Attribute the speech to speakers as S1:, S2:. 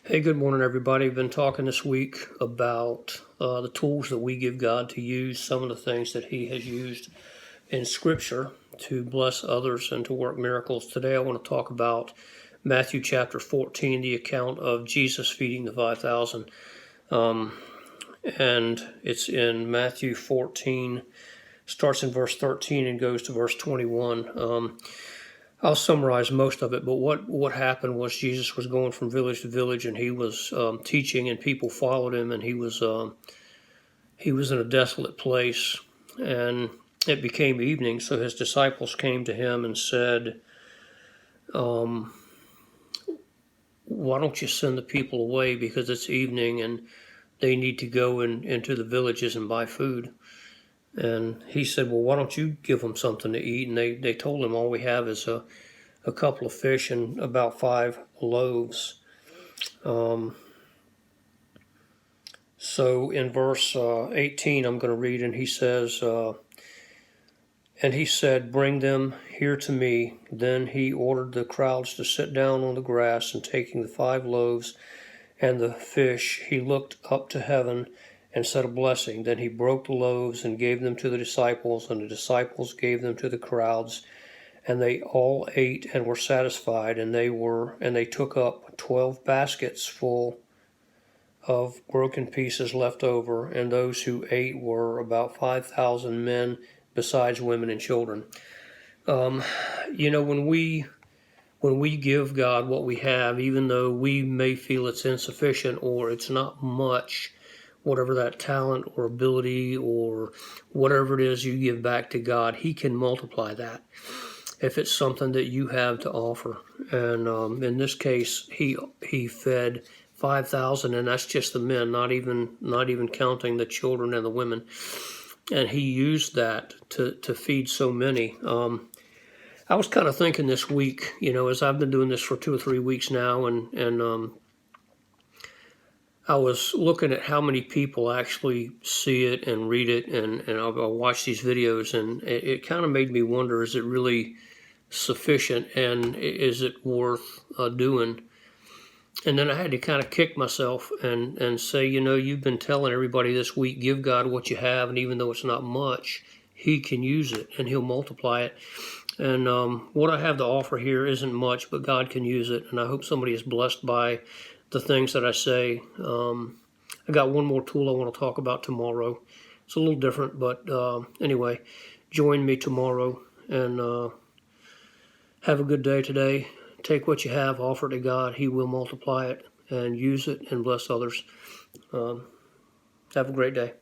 S1: Hey, good morning, everybody. I've been talking this week about the tools that we give God to use, some of the things that He has used in Scripture to bless others and to work miracles. Today, I want to talk about Matthew chapter 14, the account of Jesus feeding the 5,000. And it's in Matthew 14, starts in verse 13 and goes to verse 21. I'll summarize most of it, but what happened was Jesus was going from village to village, and he was teaching, and people followed him, and he was in a desolate place, and it became evening. So his disciples came to him and said, "Why don't you send the people away because it's evening and they need to go into the villages and buy food?" And he said, "Well, why don't you give them something to eat?" And they told him, "All we have is a couple of fish and about 5 loaves." So in verse 18, I'm going to read, and he says, "And he said, 'Bring them here to me.' Then he ordered the crowds to sit down on the grass, and taking the 5 loaves and the fish, he looked up to heaven and said a blessing. Then he broke the loaves and gave them to the disciples, and the disciples gave them to the crowds. And they all ate and were satisfied, and they took up 12 baskets full of broken pieces left over, and those who ate were about 5,000 men, besides women and children." When we give God what we have, even though we may feel it's insufficient or it's not much, whatever that talent or ability or whatever it is you give back to God, He can multiply that if it's something that you have to offer. And in this case, he fed 5,000, and that's just the men, not even counting the children and the women. And he used that to feed so many. I was kind of thinking this week, as I've been doing this for 2 or 3 weeks now, and I was looking at how many people actually see it and read it, and I'll watch these videos, and it kind of made me wonder, is it really sufficient, and is it worth doing? And then I had to kind of kick myself and say, you've been telling everybody this week, give God what you have, and even though it's not much, He can use it and He'll multiply it. And what I have to offer here isn't much, but God can use it, and I hope somebody is blessed by the things that I say. I got one more tool I want to talk about tomorrow. It's a little different, but anyway, join me tomorrow, and have a good day today. Take what you have, offer it to God. He will multiply it, and use it and bless others. Have a great day.